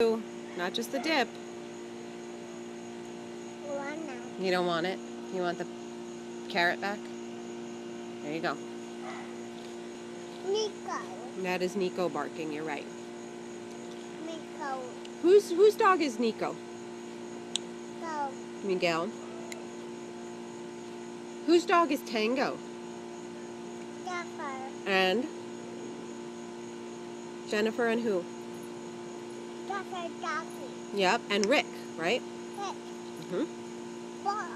Not just the dip. You don't want it? You want the carrot back? There you go. Nico. That is Nico barking, you're right. Nico. Whose dog is Nico? Go. Miguel. Whose dog is Tango? Jennifer. And? Jennifer and who? Jennifer Duffy. Yep, and Rick, right? Rick. Ball.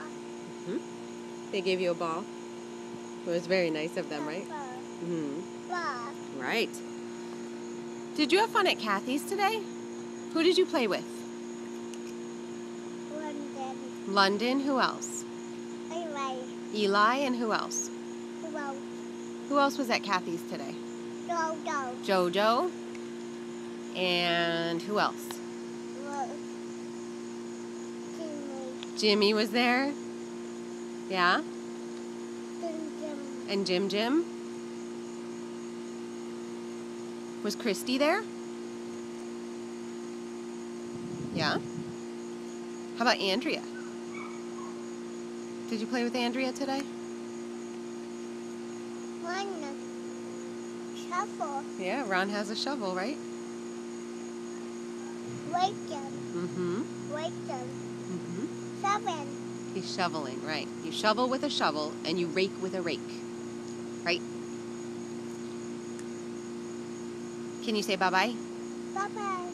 They gave you a ball. It was very nice of them, right? Ball. Right. Did you have fun at Kathy's today? Who did you play with? London. London, who else? Anyway. Eli, and who else? Well. Who else was at Kathy's today? Jojo. Jojo. And who else? Jimmy. Jimmy was there. Yeah? Jim. And Jim? Was Christy there? Yeah? How about Andrea? Did you play with Andrea today? Shovel. Yeah, Ron has a shovel, right? Waken. Waken. 7. He's shoveling, right. You shovel with a shovel and you rake with a rake. Right? Can you say bye-bye? Bye-bye.